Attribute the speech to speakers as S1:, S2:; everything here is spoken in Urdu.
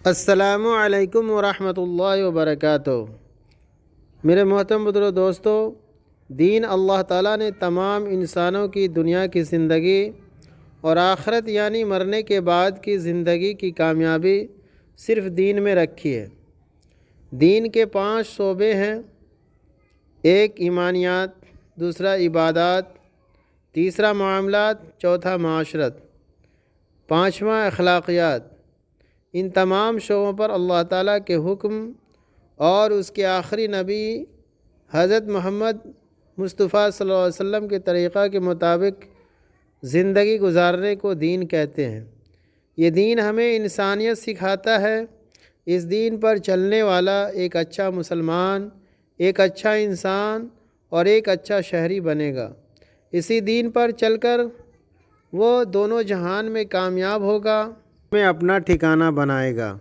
S1: السلام علیکم ورحمۃ اللہ وبرکاتہ۔ میرے محترم بزرگ دوستو، دین اللہ تعالیٰ نے تمام انسانوں کی دنیا کی زندگی اور آخرت یعنی مرنے کے بعد کی زندگی کی کامیابی صرف دین میں رکھی ہے۔ دین کے 5 شعبے ہیں: ایک ایمانیات، دوسرا عبادات، تیسرا معاملات، چوتھا معاشرت، پانچواں اخلاقیات۔ ان تمام شعبوں پر اللہ تعالیٰ کے حکم اور اس کے آخری نبی حضرت محمد مصطفیٰ صلی اللہ علیہ وسلم کے طریقہ کے مطابق زندگی گزارنے کو دین کہتے ہیں۔ یہ دین ہمیں انسانیت سکھاتا ہے۔ اس دین پر چلنے والا ایک اچھا مسلمان، ایک اچھا انسان اور ایک اچھا شہری بنے گا۔ اسی دین پر چل کر وہ دونوں جہان میں کامیاب ہوگا، میں اپنا ٹھکانہ بنائے گا۔